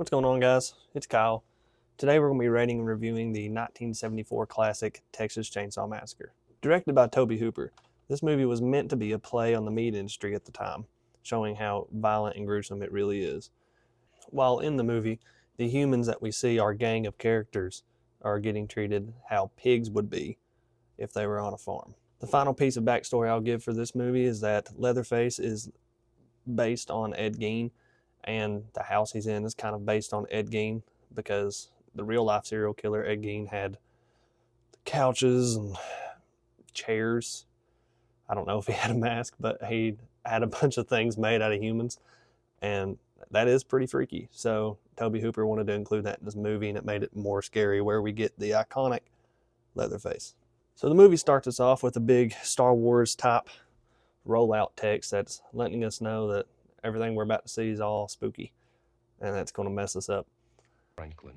What's going on, guys? It's Kyle. Today we're going to be rating and reviewing the 1974 classic Texas Chainsaw Massacre. Directed by Tobe Hooper, this movie was meant to be a play on the meat industry at the time, showing how violent and gruesome it really is. While in the movie, the humans that we see, our gang of characters, are getting treated how pigs would be if they were on a farm. The final piece of backstory I'll give for this movie is that Leatherface is based on Ed Gein, and the house he's in is kind of based on Ed Gein because the real-life serial killer Ed Gein had couches and chairs. I don't know if he had a mask, but he had a bunch of things made out of humans, and that is pretty freaky. So Tobe Hooper wanted to include that in this movie, and it made it more scary, where we get the iconic Leatherface. So the movie starts us off with a big Star Wars type rollout text that's letting us know that everything we're about to see is all spooky, and that's going to mess us up. Franklin.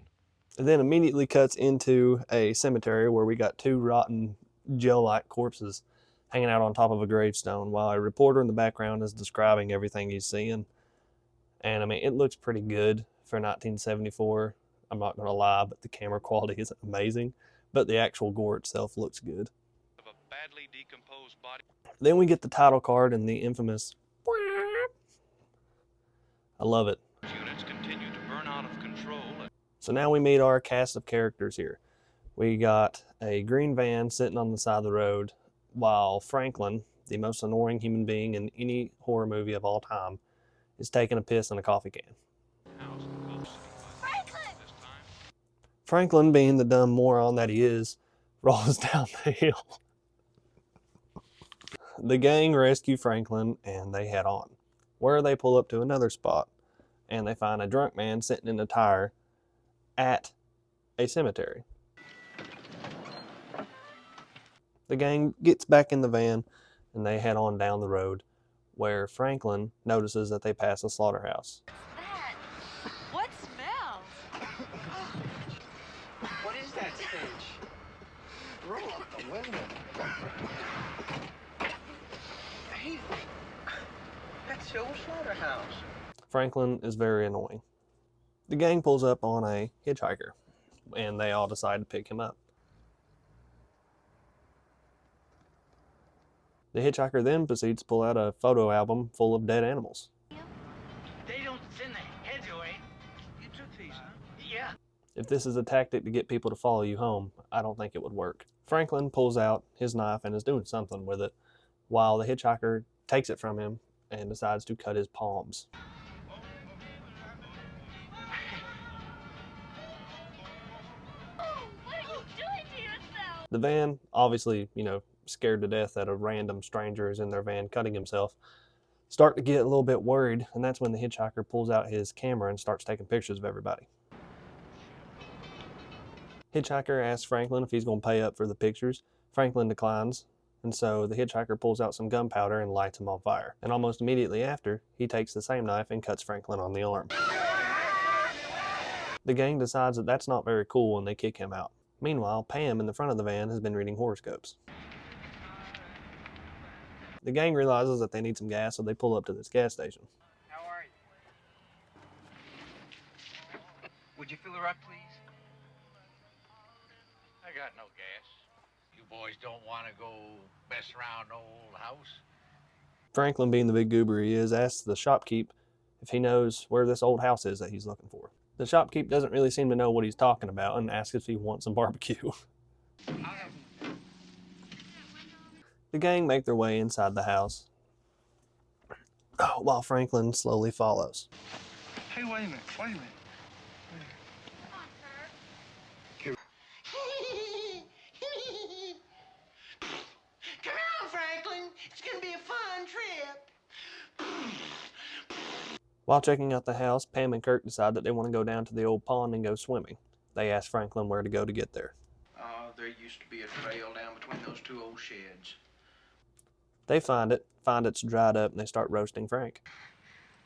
And then immediately cuts into a cemetery where we got two rotten gel-like corpses hanging out on top of a gravestone while a reporter in the background is describing everything he's seeing. And I mean, it looks pretty good for 1974. I'm not going to lie, but the camera quality isn't amazing, but the actual gore itself looks good. Of a badly decomposed body. Then we get the title card and the infamous I love it. Units continue to burn out of control. So now we meet our cast of characters here. We got a green van sitting on the side of the road while Franklin, the most annoying human being in any horror movie of all time, is taking a piss in a coffee can. Franklin, being the dumb moron that he is, rolls down the hill. The gang rescue Franklin and they head on, where they pull up to another spot and they find a drunk man sitting in a tire at a cemetery. The gang gets back in the van and they head on down the road, where Franklin notices that they pass a slaughterhouse. What smells? What is that stench? Roll up the window. Hey, that's the old slaughterhouse. Franklin is very annoying. The gang pulls up on a hitchhiker, and they all decide to pick him up. The hitchhiker then proceeds to pull out a photo album full of dead animals. They don't send the heads away. You took these, huh? Yeah. If this is a tactic to get people to follow you home, I don't think it would work. Franklin pulls out his knife and is doing something with it, while the hitchhiker takes it from him and decides to cut his palms. The van, obviously, scared to death that a random stranger is in their van cutting himself, start to get a little bit worried, and that's when the hitchhiker pulls out his camera and starts taking pictures of everybody. Hitchhiker asks Franklin if he's going to pay up for the pictures. Franklin declines, and so the hitchhiker pulls out some gunpowder and lights him on fire. And almost immediately after, he takes the same knife and cuts Franklin on the arm. The gang decides that that's not very cool and they kick him out. Meanwhile, Pam in the front of the van has been reading horoscopes. The gang realizes that they need some gas, so they pull up to this gas station. How are you? Would you fill her up, please? I got no gas. You boys don't want to go mess around the old house? Franklin, being the big goober he is, asks the shopkeep if he knows where this old house is that he's looking for. The shopkeep doesn't really seem to know what he's talking about and asks if he wants some barbecue. The gang make their way inside the house, while Franklin slowly follows. Hey, wait a minute. Come on, Franklin. It's gonna be a fun trip. While checking out the house, Pam and Kirk decide that they want to go down to the old pond and go swimming. They ask Franklin where to go to get there. There used to be a trail down between those two old sheds. They find it's dried up, and they start roasting Frank.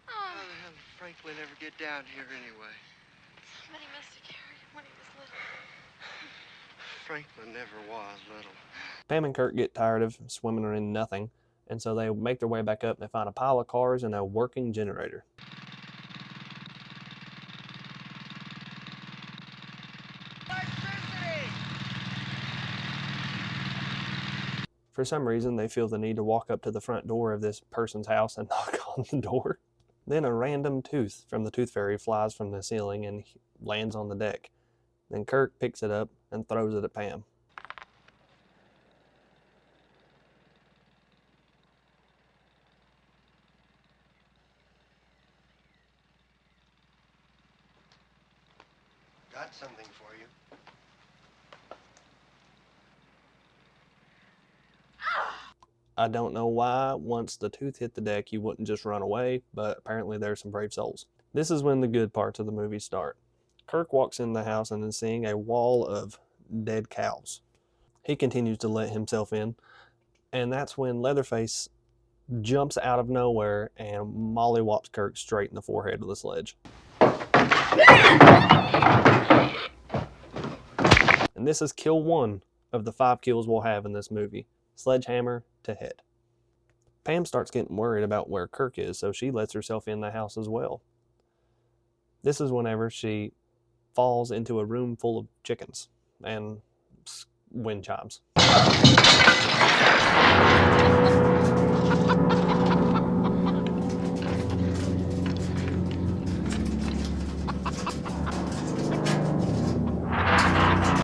How the hell did Franklin ever get down here anyway? Somebody must have carried him when he was little. Franklin never was little. Pam and Kirk get tired of swimming in nothing, and so they make their way back up and they find a pile of cars and a working generator. For some reason, they feel the need to walk up to the front door of this person's house and knock on the door. Then a random tooth from the tooth fairy flies from the ceiling and lands on the deck. Then Kirk picks it up and throws it at Pam. Got something for you. I don't know why, once the tooth hit the deck, you wouldn't just run away, but apparently there's some brave souls. This is when the good parts of the movie start. Kirk walks in the house and is seeing a wall of dead cows. He continues to let himself in, and that's when Leatherface jumps out of nowhere and mollywops Kirk straight in the forehead with a sledge. And this is kill 1 of the 5 kills we'll have in this movie. Sledgehammer to head. Pam starts getting worried about where Kirk is, so she lets herself in the house as well. This is whenever she falls into a room full of chickens and wind chimes.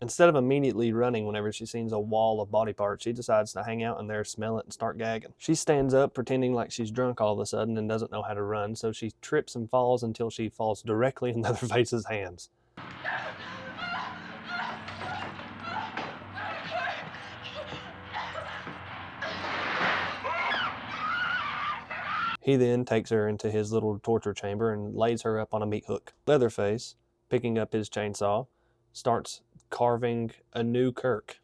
Instead of immediately running whenever she sees a wall of body parts, she decides to hang out in there, smell it, and start gagging. She stands up, pretending like she's drunk all of a sudden and doesn't know how to run, so she trips and falls until she falls directly in Leatherface's hands. He then takes her into his little torture chamber and lays her up on a meat hook. Leatherface, picking up his chainsaw, starts carving a new Kirk.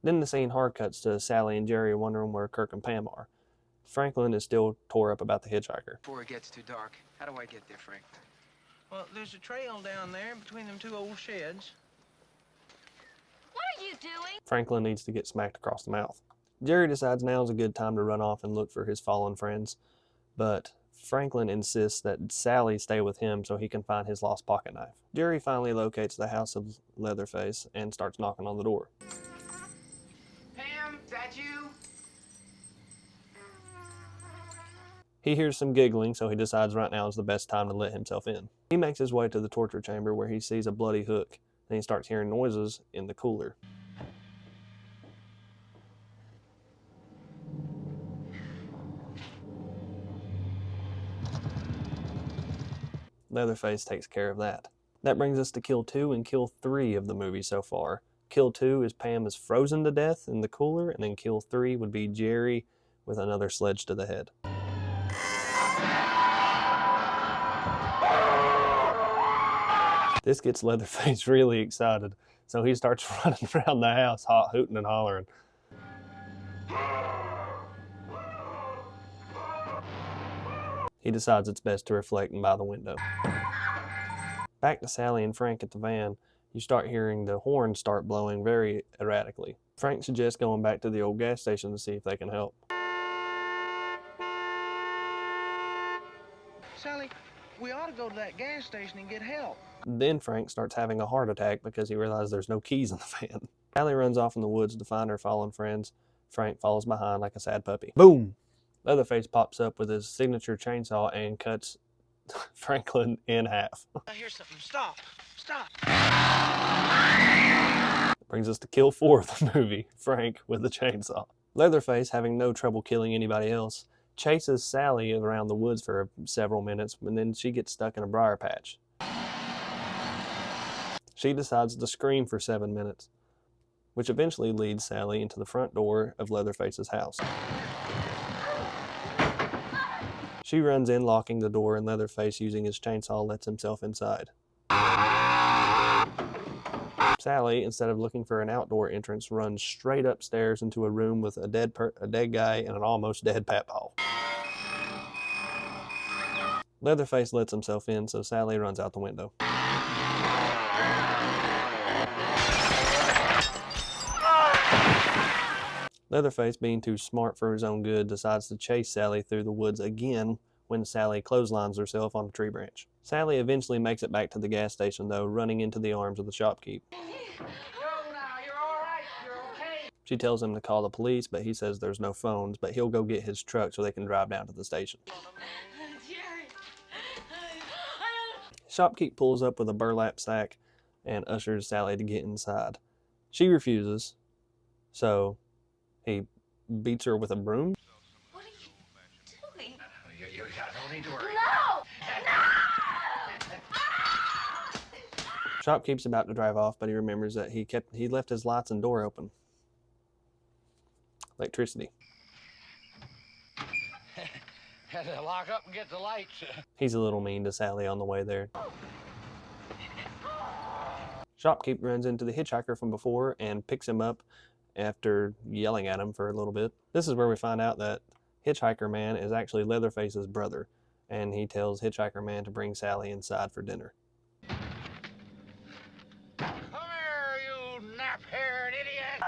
Then the scene hard cuts to Sally and Jerry wondering where Kirk and Pam are. Franklin is still tore up about the hitchhiker. Before it gets too dark, how do I get there, Frank? Well, there's a trail down there between them 2 old sheds. What are you doing? Franklin needs to get smacked across the mouth. Jerry decides now's a good time to run off and look for his fallen friends, but Franklin insists that Sally stay with him so he can find his lost pocket knife. Jerry finally locates the house of Leatherface and starts knocking on the door. Pam, is that you? He hears some giggling, so he decides right now is the best time to let himself in. He makes his way to the torture chamber where he sees a bloody hook. Then he starts hearing noises in the cooler. Leatherface takes care of that. That brings us to kill 2 and kill 3 of the movie so far. Kill 2 is Pam is frozen to death in the cooler, and then kill 3 would be Jerry with another sledge to the head. This gets Leatherface really excited, so he starts running around the house, hooting and hollering. He decides it's best to reflect by the window. Back to Sally and Frank at the van, you start hearing the horns start blowing very erratically. Frank suggests going back to the old gas station to see if they can help. Sally, we ought to go to that gas station and get help. Then Frank starts having a heart attack because he realizes there's no keys in the van. Sally runs off in the woods to find her fallen friends. Frank follows behind like a sad puppy. Boom! Leatherface pops up with his signature chainsaw and cuts Franklin in half. I hear something. Stop. Stop. Brings us to kill 4 of the movie, Frank with the chainsaw. Leatherface, having no trouble killing anybody else, chases Sally around the woods for several minutes, and then she gets stuck in a briar patch. She decides to scream for 7 minutes, which eventually leads Sally into the front door of Leatherface's house. She runs in, locking the door, and Leatherface, using his chainsaw, lets himself inside. Sally, instead of looking for an outdoor entrance, runs straight upstairs into a room with a dead guy and an almost dead Papaw. Leatherface lets himself in, so Sally runs out the window. Leatherface, being too smart for his own good, decides to chase Sally through the woods again when Sally clotheslines herself on a tree branch. Sally eventually makes it back to the gas station, though, running into the arms of the shopkeep. She tells him to call the police, but he says there's no phones, but he'll go get his truck so they can drive down to the station. Shopkeep pulls up with a burlap sack and ushers Sally to get inside. She refuses, so he beats her with a broom. What are you doing? You don't need to worry. No! Shopkeep's about to drive off, but he remembers that he left his lights and door open. Electricity. Had to lock up and get the lights. He's a little mean to Sally on the way there. Shopkeep runs into the hitchhiker from before and picks him up after yelling at him for a little bit. This is where we find out that Hitchhiker Man is actually Leatherface's brother, and he tells Hitchhiker Man to bring Sally inside for dinner. Come here, you nap-haired idiot!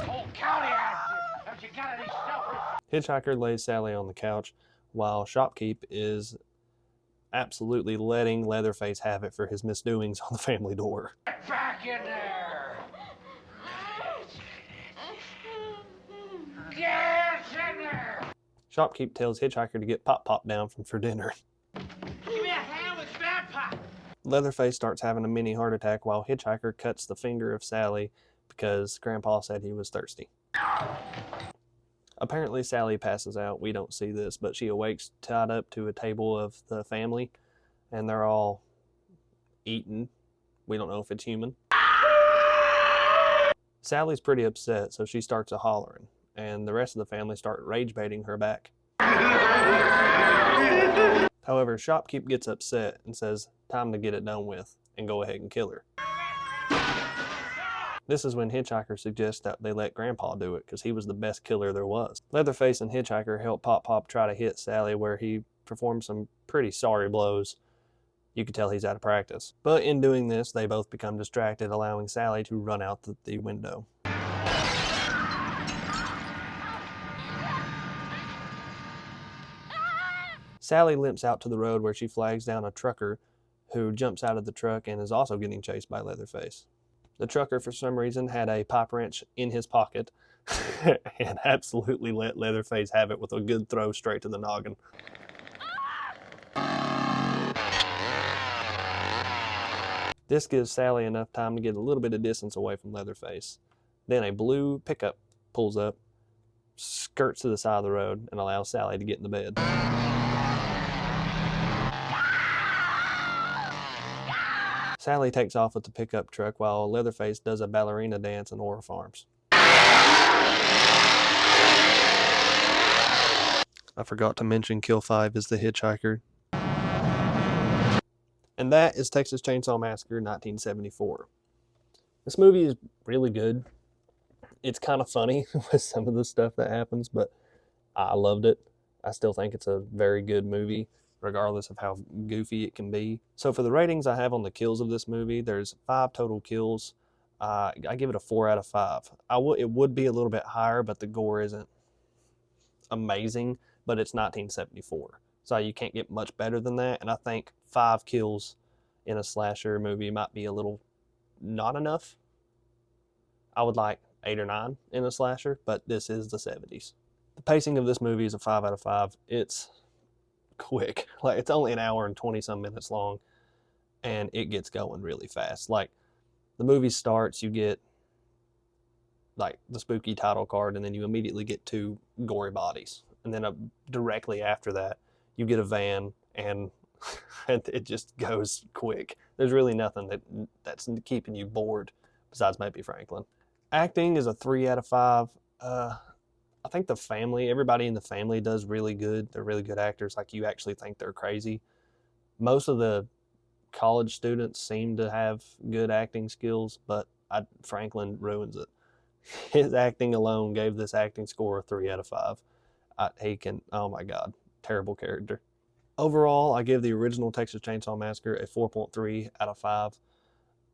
Whole county after you. Haven't you got any self-respect? Hitchhiker lays Sally on the couch, while Shopkeep is absolutely letting Leatherface have it for his misdoings on the family door. Get back in there! Get in there! Shopkeep tells Hitchhiker to get Pop down for dinner. Give me a hand with that pop. Leatherface starts having a mini heart attack while Hitchhiker cuts the finger of Sally because Grandpa said he was thirsty. Apparently Sally passes out. We don't see this, but she awakes tied up to a table of the family, and they're all eating. We don't know if it's human. Sally's pretty upset, so she starts a hollering, and the rest of the family start rage baiting her back. However, Shopkeep gets upset and says, time to get it done with, and go ahead and kill her. This is when Hitchhiker suggests that they let Grandpa do it, because he was the best killer there was. Leatherface and Hitchhiker help Pop try to hit Sally, where he performs some pretty sorry blows. You can tell he's out of practice. But in doing this, they both become distracted, allowing Sally to run out the window. Sally limps out to the road where she flags down a trucker who jumps out of the truck and is also getting chased by Leatherface. The trucker, for some reason, had a pipe wrench in his pocket and absolutely let Leatherface have it with a good throw straight to the noggin. This gives Sally enough time to get a little bit of distance away from Leatherface. Then a blue pickup pulls up, skirts to the side of the road, and allows Sally to get in the bed. Sally takes off with the pickup truck while Leatherface does a ballerina dance in Aura Farms. I forgot to mention Kill 5 is the hitchhiker. And that is Texas Chainsaw Massacre 1974. This movie is really good. It's kind of funny with some of the stuff that happens, but I loved it. I still think it's a very good movie, regardless of how goofy it can be. So for the ratings I have on the kills of this movie, there's 5 total kills. I give it a 4 out of 5. It would be a little bit higher, but the gore isn't amazing, but it's 1974. So you can't get much better than that, and I think 5 kills in a slasher movie might be a little not enough. I would like 8 or 9 in a slasher, but this is the 70s. The pacing of this movie is a 5 out of 5. It's quick. Like, it's only an hour and 20 some minutes long, and it gets going really fast. Like, the movie starts, you get like the spooky title card, and then you immediately get 2 gory bodies, and then directly after that you get a van, and it just goes quick. There's really nothing that's keeping you bored besides maybe Franklin. Acting is a 3 out of 5. I think the family, everybody in the family does really good. They're really good actors. Like, you actually think they're crazy. Most of the college students seem to have good acting skills, but Franklin ruins it. His acting alone gave this acting score a 3 out of 5. Oh my God, terrible character. Overall, I give the original Texas Chainsaw Massacre a 4.3 out of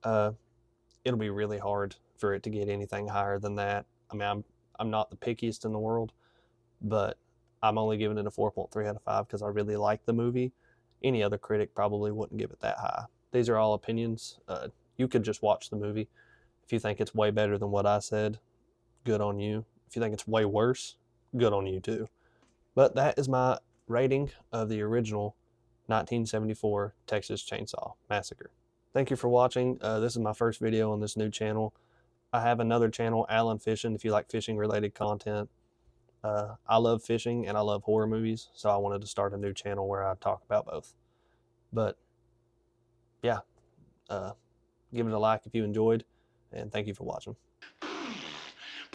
5. It'll be really hard for it to get anything higher than that. I mean, I'm not the pickiest in the world, but I'm only giving it a 4.3 out of 5 because I really like the movie. Any other critic probably wouldn't give it that high. These are all opinions. You could just watch the movie. If you think it's way better than what I said, good on you. If you think it's way worse, good on you too. But that is my rating of the original 1974 Texas Chainsaw Massacre. Thank you for watching. This is my first video on this new channel. I have another channel, Alan Fishing, if you like fishing related content. I love fishing and I love horror movies, so I wanted to start a new channel where I talk about both. But yeah, give it a like if you enjoyed, and thank you for watching.